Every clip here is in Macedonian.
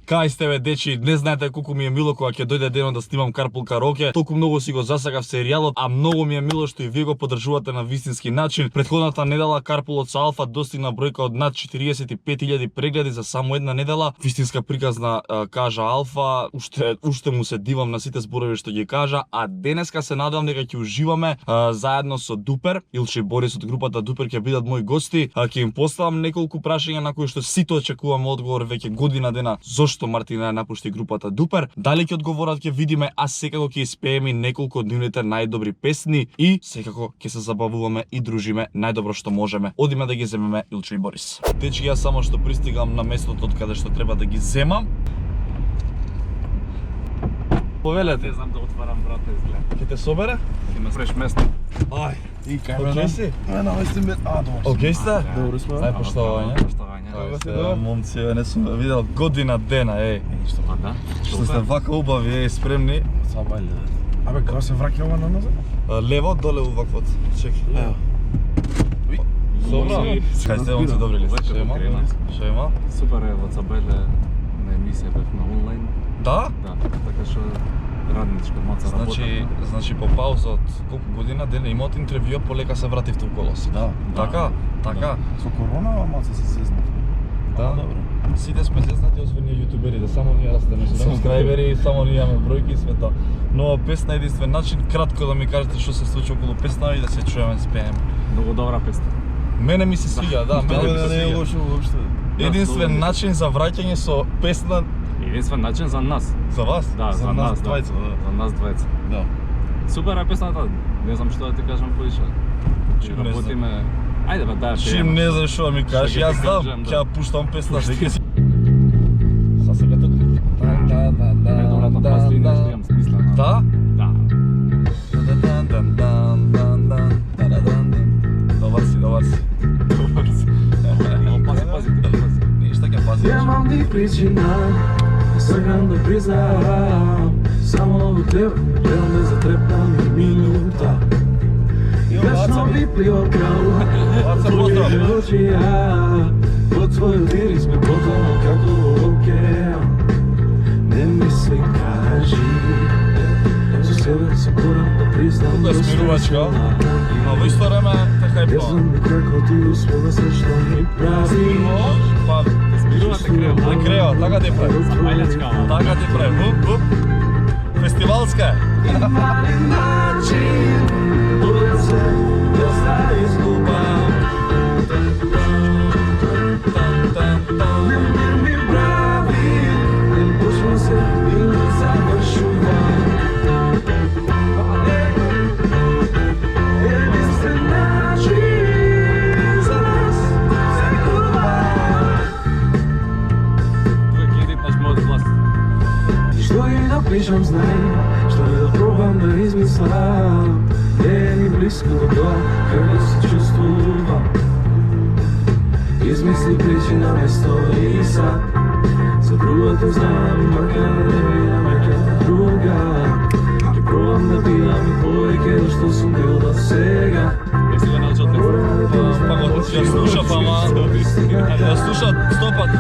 Кај сте бе дечи, не знаете колку ми е мило кога ќе дојде денот да снимам Карпул караоке. Толку многу си го засакав серијалот, а многу ми е мило што и вие го поддржувате на вистински начин. Претходната недела Карпулот со Алфа достигна бројка од над 45.000 прегледи за само една недела. Вистинска приказна, кажа Алфа, уште му се дивам на сите зборови што ги кажа, а денеска се надевам дека ќе уживаме заедно со Дупер. Илче и Борис од групата Дупер ќе бидат мои гости. Ќе им поставам неколку прашања на кои што сите очекуваме одговор веќе година дена. Зошто Мартина напушти групата Дупер? Дали ќе одговорат, ќе видиме, а секако ќе испееме неколку од нивните најдобри песни и секако ќе се забавуваме и дружиме најдобро што можеме. Одиме да ги земеме Илче и Борис. Дечки, јас само што пристигам на местото од каде што треба да ги земам. Повелете. Не знам да отварам врата, изгледа. Ќе те собере? Ќе ме спреш место. Ај, И кај окей мене? си? Навести ме. Добро. Окей сте? Добро сме. Ај, поштовање. Поштовање. Момци, не сум ве видел година дена, Ништо па да. Што сте вака убави, спремни. Сабајле. Абе, како се враќа ова на назад? Лево, доле уваквот. Чекај. Ево. Собра. Кај сте, момци, добри ли сте? Вече Шема? покрена. Шема? Супер е во Цабеле на емисија бев на онлайн. Да? Да, така што радничка маца работа. Значи по пауза од колку година дена имаат интервјуа, полека се вративте у колос. Да. Така? Така? Со корона маца се зезнав. Да. Добро. Сите сме зезнати освен ние јутуберите, само ние растеме сабскрајбери, само ние имаме бројки и све тоа. Нова песна, единствен начин, кратко да ми кажете што се случи околу песна и да се чуеме да спееме. Многу добра песна. Мене ми се свиѓа, да, мене ми се Не е свиѓа. лошо воопшто. Единствен начин за враќање со песна Единствен начин за нас. за вас. Да, за нас двајца, да. За нас двајца. Да. Супер е песната. Не знам што да ти кажам поише. Чим не Работиме. Ајде бе, да. Чим не знаеш што да ми кажеш, Што ќе јас ти знам, кажам, ќе да. ја пуштам песна дека си. Са сега тука. Најдобрата паслина што имам смислена. Да? Да. Добар си, добар си. Добар си. Пази, пази, ти пази. Ништа ќе пази. Немам ни причина, сакам да признам. Само во тебе, гледам да затрепнам и минута. Вечно би плиокал, Баца твоите поздрав. очи ја. Во твојот ирис ме потонал како во океан. Не ми се кажи, за себе се борам да признам. Тука е смирувачка, а во исто време така е Јас план. знам како ти услуга се што ми прави. Па, Смирувате крева. на крева, така ти прави. Мајлечка, ама. Така ти прави. Уп, уп. Фестивалска е. Има ли начин да се изгубам? Не ми прави, не почвам се и не завршувам. Единствен начин за нас се губа. Тука ќе ритнеш мојот глас. Што и да пишам, знај, што и да пробам да измислам. Не е ни близко до тоа, како се чувствувам. Измисли причина место и сад. За другото знам, макар да не видам веќе друга. Ќе пробам да бидам и повеќе до што сум бил до сега. Е си го научил текст. Па го ја слушав, ама ја слушав стопат.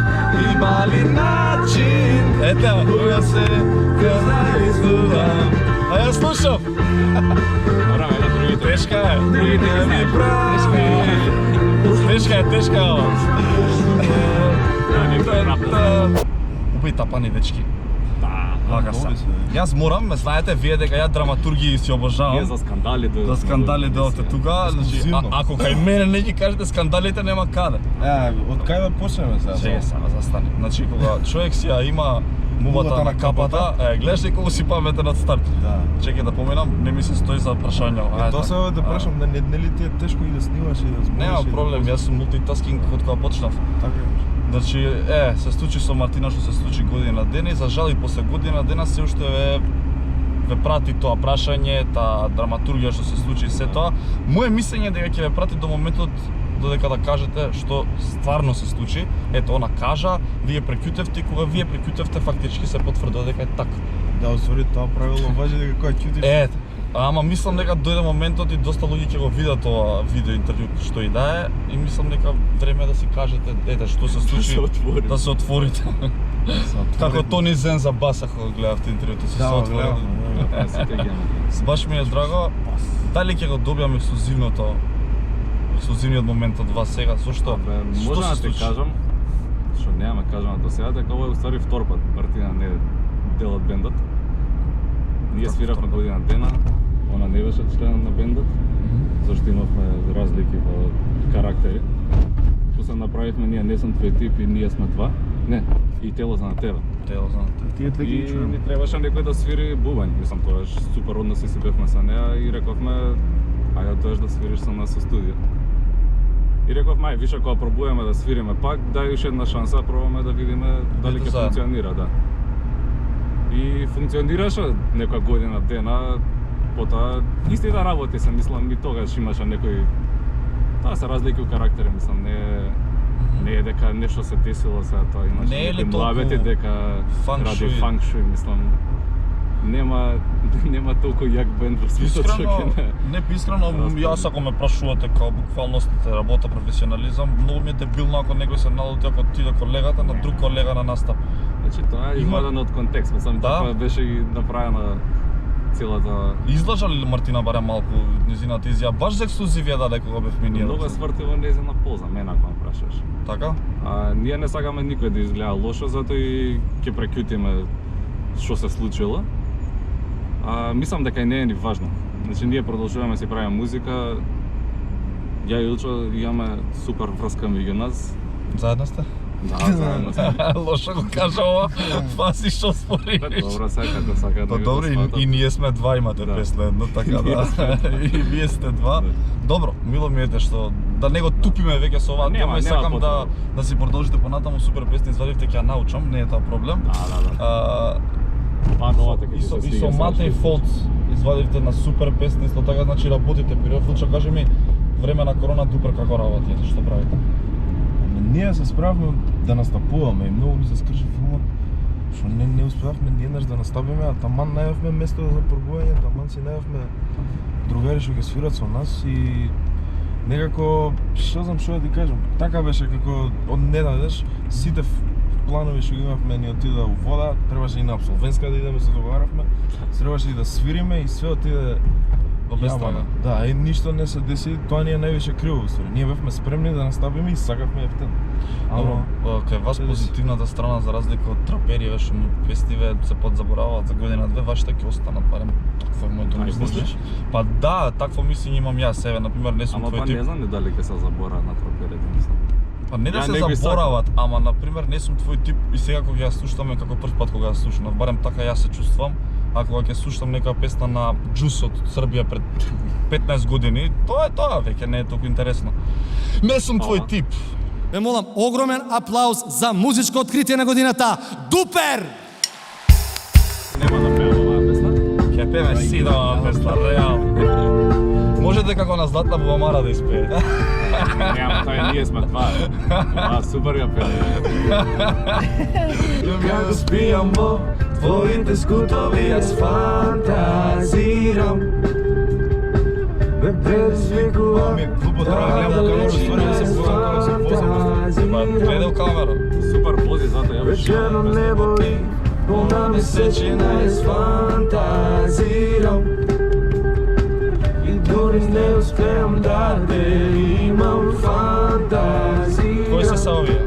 Има ли начин? Ете, која се да изгубам. А ја слушав. Мораме да другите. Тешка е. Другите ги Не ми знаеш. прави. Тешка е, тешка е. Да, некој рап. Убај тапани, дечки. Да. Вака са. Јас морам, ме знаете, вие дека ја драматурги си Ние обожавам. за скандалите. За скандали дојдовте тука, значи, Ексклузивно. ако кај мене не ги кажете скандалите, нема каде. Од кај да почнеме сега? Чеј сега, застани. Значи, кога човек си ја има мувата на капата, гледаш ли колку си паметен од старт. Да. Чекај да поминам, не ми се стои за прашање. Тоа се да прашам, не ли ти е тешко и да снимаш и да збориш? Нема и да проблем, јас сум мултитаскинг од кога почнав. Така е. Значи, се случи со Мартина што се случи година дена и за жал и после година дена се уште ве прати тоа прашање, таа драматургија што се случи и се тоа. Моје мислење е дека ќе ве прати до моментот додека да кажете што стварно се случи. Ето, она кажа, вие прекјутевте и кога вие прекјутевте фактички се потврдува дека е така. Да, усвори тоа правило важи дека кога ќутиш. Ама мислам дека дојде моментот и доста луѓе ќе го видат ова видео интервју што и да е и мислам дека време е да си кажете ете што се случи да се отворите. Како Тони Зен за Баса кога гледавте интервјуто се отвори. Баш ми е драго. Дали ќе го добијаме ексклузивниот момент од вас сега? Зошто? Може да ти кажам, што немаме кажано до сега, дека ова е уствари втор пат Мартина не е дел од бендот. Ние свиравме година дена, она не беше член на бендот, зашто имавме разлики во карактери. После направивме ние не сум твој тип и ние сме два. Не, и тело за на тебе. Тело за Тие две ги И чуем. ни требаше некој да свири бубањ. Мислам, тогаш супер односи си бевме со неа и рековме, ајде доеш да свириш со нас со студио. И рековме, ај, више кога пробуваме да свириме пак, дај уште една шанса, пробаме да видиме дали Ето ќе заедно. функционира, да. И функционираше некоја година дена, потоа исти да работи се, мислам, и тогаш имаше некој таа се разлики у карактери, мислам, не е дека нешто се десило сега, тоа имаше Не е ли некои толку млабети дека фанк ради шуи? фанк шуи, мислам. Нема толку јак бенд во светот што Искрено, ќе не искрено, јас ако ме прашувате као буквално сте работа, професионализам, многу ми е дебилно ако некој се налути ако ти да колегата на друг колега на настап. Значи тоа е извадено од контекст, мислам, Да. така беше и направена целата. Излажа ли Мартина барем малку незината изјава баш за ексклузивија даде кога бевме ние? Многу е сврти во нејзина полза, мене ако ме прашаш. Така? Ние не сакаме никој да изгледа лошо, затоа и ќе прекјутиме што се случило. Мислам дека и не е ни важно. Значи ние продолжуваме да си правиме музика. Ја и Илчо имаме супер врска меѓу нас. Заедно сте? Да, заедно сме. Лошо го кажа ова, паси што спориш. Добро, како сака Па да добро, и ние сме два, имате Да. песна едно, така Ние да. И вие сте два. Да. Добро, мило ми ете што да не го тупиме веќе со оваа Нема, тема и нема сакам потреба. да си продолжите понатаму, супер песни извадивте, ќе ја научам, не е тоа проблем. Да. Па новата ќе И со, се и со стига. Мате и Фолц извадивте на супер песни, исто така значи работите. Природ Филчо, кажи ми, време на корона дупер како работите, што правите? Ние се справивме да настапуваме и многу ни се скрши филмот, што не успеавме еднаш да настапиме, а таман најавме место за пробување, таман си најавме другари што ќе свират со нас и некако, што знам што да ти кажам, така беше како од недадеш сите планови што ги имавме ни отида у вода, требаше и на Абсолвенска да идеме, се договаравме, требаше и да свириме и све отиде Во безстана. Да, и ништо не се деси, тоа ни е највише криво уствари. Ние бевме спремни да настапиме и сакавме ефтен. Добро, кај вас се деси. позитивната страна за разлика од трапериве што фестиве се подзабораваат за година две, вашите ќе останат барем такво е моето мислење. Па да, такво мислење имам јас себе, на пример не сум Ама твој па тип. не знам дали ќе се забораат на троперите, мислам. Па не да Ја се не го заборават, ама на пример не сум твој тип и сега кога ја слушаме како прв пат кога ја слушнав, барем така јас се чувствувам, а кога ќе слушам нека песна на Джус од Србија пред 15 години, тоа е тоа, веќе не е толку интересно. Не сум твој Ама. тип. Ве молам, огромен аплауз за музичко откритие на годината, Дупер! Нема да пеам оваа песна. Ќе пеме си да ова песна, реално. Можете како на Златна Бубамара да испее. Не, ама тоа е ние сме два. Супер ја пеам. Како спијам во твоите скутови, јас фантазирам. Ме предизвикува Ми глупо треба да гледам у камеру, ствари да се возам како се возам. Па гледај у камера. Супер вози, затоа ја вечерно небо и полна месечина, јас фантазирам. И дури не успеам да те имам фантазија. Кој се се овие?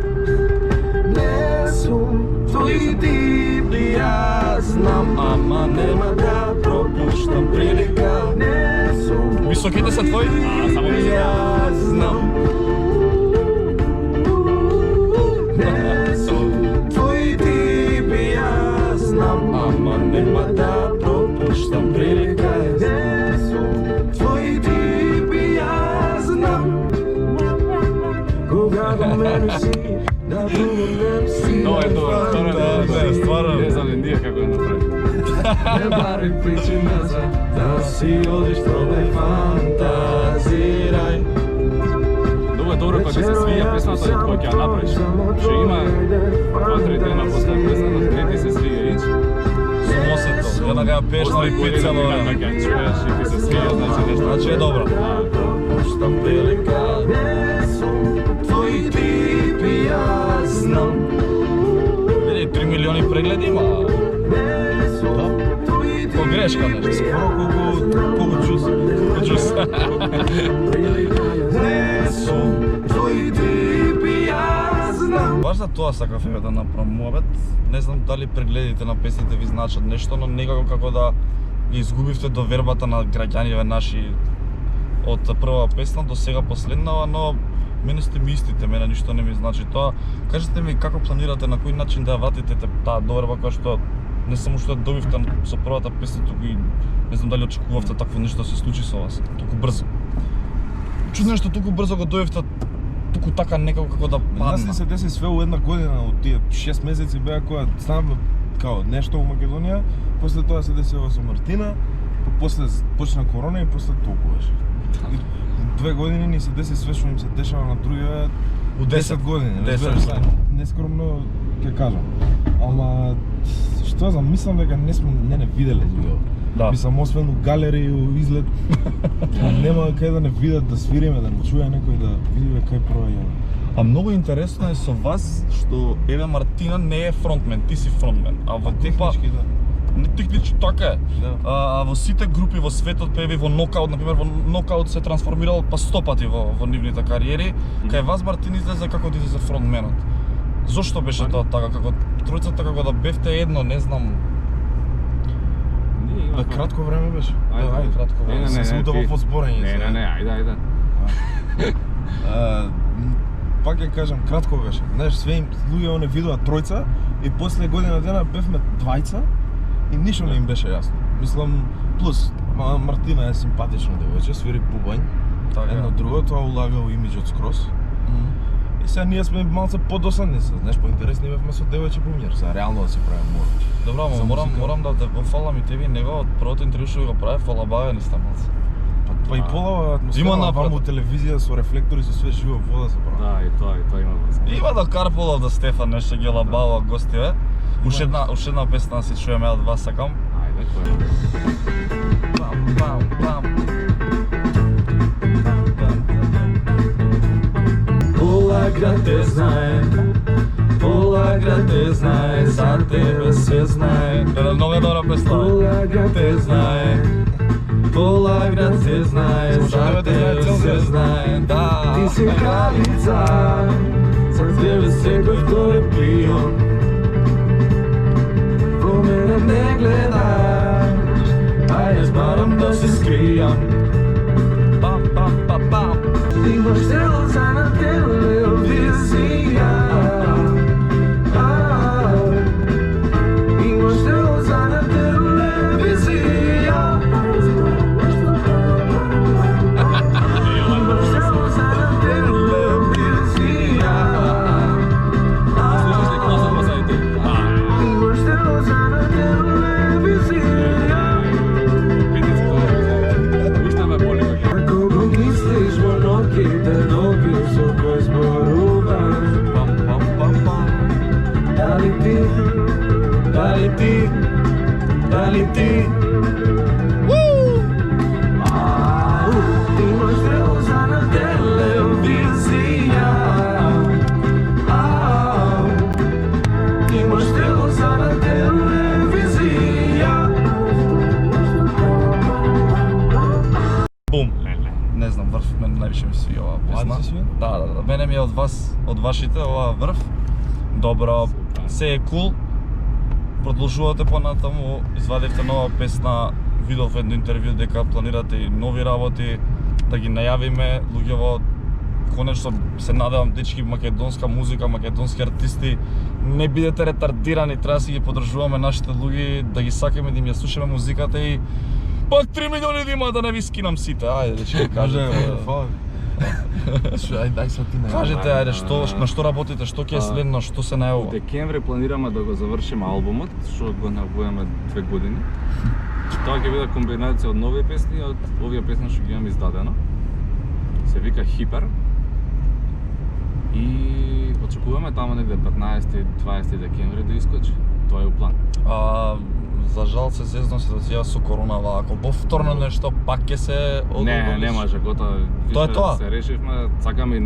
Не сум твој тип и јас знам, ама нема да пропуштам прилика. Не сум Високите се твои? само и јас знам. Не сум твој тип и јас знам, ама нема да пропуштам прилика. Не сум твој тип и јас знам. Кога до мене си, да другом си. Тоа е тоа, стварно не, стварно. Не знам ние како ја направи. Не бари причина за да си одиш, пробај фантазирај. Многу е добро кога ти се свиѓа песната и кога ќе ја направиш. Што има 2-3 дена после песната, трети се свиѓа ич. Сум осетил, ја ја пееш на репит цело време. Така ќе чуеш и ти се свија, значи нешто. Значи е добро. Šta velika ne su tvoji tipi, ja znam. Види, 3 милиони прегледи има. Ne su tvoji tipi, Погрешка нешто. Скоро колку джус. Чус. ne su tvoji tipi, ja znam. Баш за тоа сакав еве да направам муабет. Не знам дали прегледите на песните ви значат нешто, но некако како да ги изгубивте довербата на граѓаниве наши од прва песна до сега последнава, но мене сте ми истите, мене ништо не ми значи тоа. Кажете ми како планирате, на кој начин да ја вратите таа доверба која што не само што ја добивте со првата песна, туку и не знам дали очекувавте такво нешто да се случи со вас, толку брзо. Чудно е што толку брзо го добивте, туку така некако како да Нас падна. ли се деси све у една година, од тие 6 месеци беа која станавме као нешто у Македонија, после тоа се деси ова со Мартина, па после почна корона и после толкуваш. И 2 години ни се деси све што им се дешава на другиве У 10 години. 10 разбираш, години. Нескромно ќе кажам. Ама што замислам дека не виделе луѓе. Да. Мислам, освен у галерии, у излет, нема кај да не видат да свириме, да не чуе некој да видиме кај проаѓа. А многу интересно е со вас што еве Мартина не е фронтмен, ти си фронтмен. А во типа Технички, да. не технички така е. Да. А во сите групи во светот, па еве во нокаут, например, во нокаут се трансформирал па 100 пати во нивните кариери, кај вас Мартин излезе како да излезе фронтменот. Зошто беше тоа така, како тројцата како да бевте едно, не знам. Да, кратко време беше. Ајде, кратко време. Не, Се удава ти- во зборење. Не, ајде. Пак ќе кажам, кратко беше. Знаеш, све им луѓе не видоа тројца и после година дена бевме двајца и ништо не им беше јасно. Мислам, плюс Мартина е симпатично девојче, свири бубањ. Така. Едно друго, тоа улага у имиџот скроз. И сега ние сме малце подосадни се, знаеш, поинтересни бевме со девојче бубњар, за реално да се правим мораш. Добро, ама За музика. морам да те пофалам и тебе и него од првото интервју што го правев, фала бавени сте малце. Па и полава атмосфера Има на напред. ваму телевизија со рефлектори со све живо вода се прави. Да, и тоа има врска. Има до Карполов до Стефан нешто ги лабава гостиве. Уште една песна да си чуеме од вас сакам. Ајде, кој е? Пам пам пам. Pola grad te znае, pola grad te znае, за тебе се знае. Много е добра песна. Pola grad te znае, pola grad se znае, за тебе се знае. Да. Ти си кралица, за тебе секој втор е пион. Во мене не гледаш, а јас барам да се скријам. Пам пам пам пам. Имаш телоза на телевизија. Имаш телоза на телевизија. Имаш телоза на телевизија. Слушаш ли гласа позади? Имаш телоза на телевизија. Питници тоа е. Уште ме боли кога ќе. Ако го мислиш во ноќите, ноќи со кој зборуваш. Пам пам пам пам. Дали ти, дали ти, дали ти имаш телоза на телевизија. Имаш телоза на телевизија. Бум. Не знам, врв мене највише ми свија оваа песна. Ајде се свија? Да. Мене ми е од вас, од вашите оваа врв. Добро, се е кул. Продолжувате понатаму, извадивте нова песна, видов едно интервју дека планирате и нови работи, да ги најавиме луѓево. Конечно се надевам дечки македонска музика, македонски артисти, не бидете ретардирани, треба да си ги поддржуваме нашите луѓе, да ги сакаме, да им ја слушаме музиката и пак 3 милиони да има да не ви скинам сите. Ајде, дечки, кажете. Фала. Ајде са ти најавам. Кажете, ајде, на што работите, што ќе е следно, што се Во најавува? декември планираме да го завршиме албумот, што го најавуваме 2 години. Тоа ќе биде комбинација од нови песни и од овие песни што ги имам издадено. Се вика Хипер. И очекуваме таму негде 15-20 декември да искочи. Тоа е у план. За жал се зезно ситуација со коронава. Ако повторно нешто пак ќе се Не, не може, готово. Тоа е тоа. Се решивме, сакаме и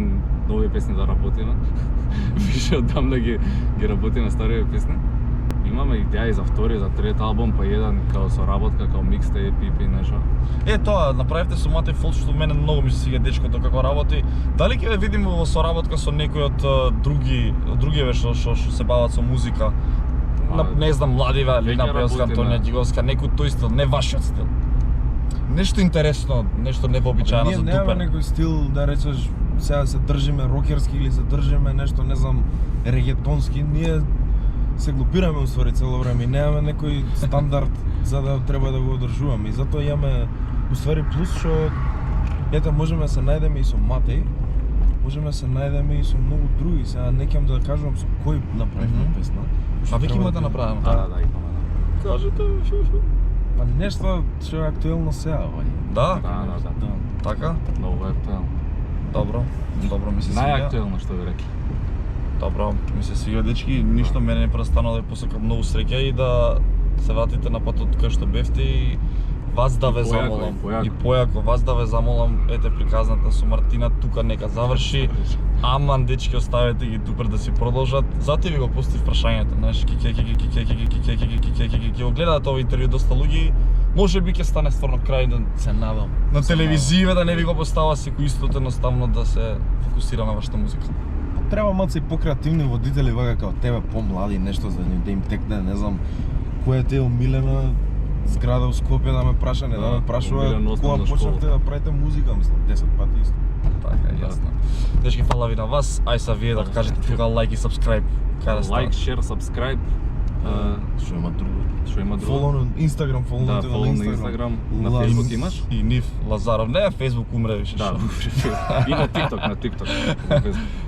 нови песни да работиме. Више одамна ги работиме стари песни. Имаме идеја и за втори, за трети албум, па еден као соработка, као микстейп, EP и нешто. Тоа, направивте со Матеј Фолт, што мене многу ми се свига дечкото како работи. Дали ќе ве видиме во соработка со некој од другиве што се бават со музика? Не знам, младиве, Лина Белска, Антонија Ѓиговска, некој тој стил, не вашиот стил. Нешто интересно, нешто невообичаено за Ние немаме тупер. некој стил да речеш сега се држиме рокерски или се држиме нешто, не знам, регетонски. Ние се глупираме уствари цело време и немаме некој стандард за да треба да го одржуваме. И затоа имаме уствари плюс што ете можеме да се најдеме и со Матеј, можеме да се најдеме и со многу други. Сега не ќе да кажувам со кој направивме песна. А веќе има да направиме. Да, имаме. Кажете. Па нешто што е актуелно сега, вај. Да? Да. Така? Многу е актуелно. Добро ми се свига. Најактуелно што ви рекли. Добро, ми се свига дечки, ништо мене не престанува да ви посакам многу среќа и да се вратите на патот кај што бевте и вас да ве замолам. И појако вас да ве замолам, ете приказната со Мартина тука нека заврши. Аман дечки оставете ги тупер да си продолжат. Затоа ви го постив прашањето, знаеш, ќе го гледаат овој интервју доста луѓе. Може би ќе стане стварно крај да Се надам. на телевизија да не ви го постава секој истото, едноставно да се фокусира на вашата музика. Треба малце и покреативни водители вака како тебе, помлади, нешто за да им текне, не знам, која ти е омилена зграда у Скопје да ме праша, не да ме прашува омилена кога основна школа. почнавте да правите музика, мислам, 10 пати исто. Така, јасно. Дечки, фала ви на вас. Ај са вие да кажете тука лайк и subscribe. Кај да Лайк, стават? шер, subscribe. Што има друго? Што има друго? Фолоу на Инстаграм, Да, фолоу фолоу на Инстаграм, на Лаз- Facebook имаш? И Нив Лазаров. Не, Фейсбук умре више. Да, шо. и на TikTok, на TikTok.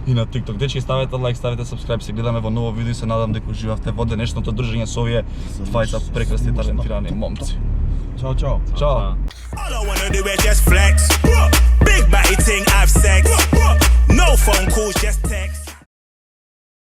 И на TikTok. Дечки, ставете лайк, ставете subscribe, се гледаме во ново видео и се надам дека уживавте во денешното држање со овие двајца прекрасни талентирани момци. Чао, чао. Чао. All I wanna do is just flex. Big body ting, I've sex. No phone calls, just text.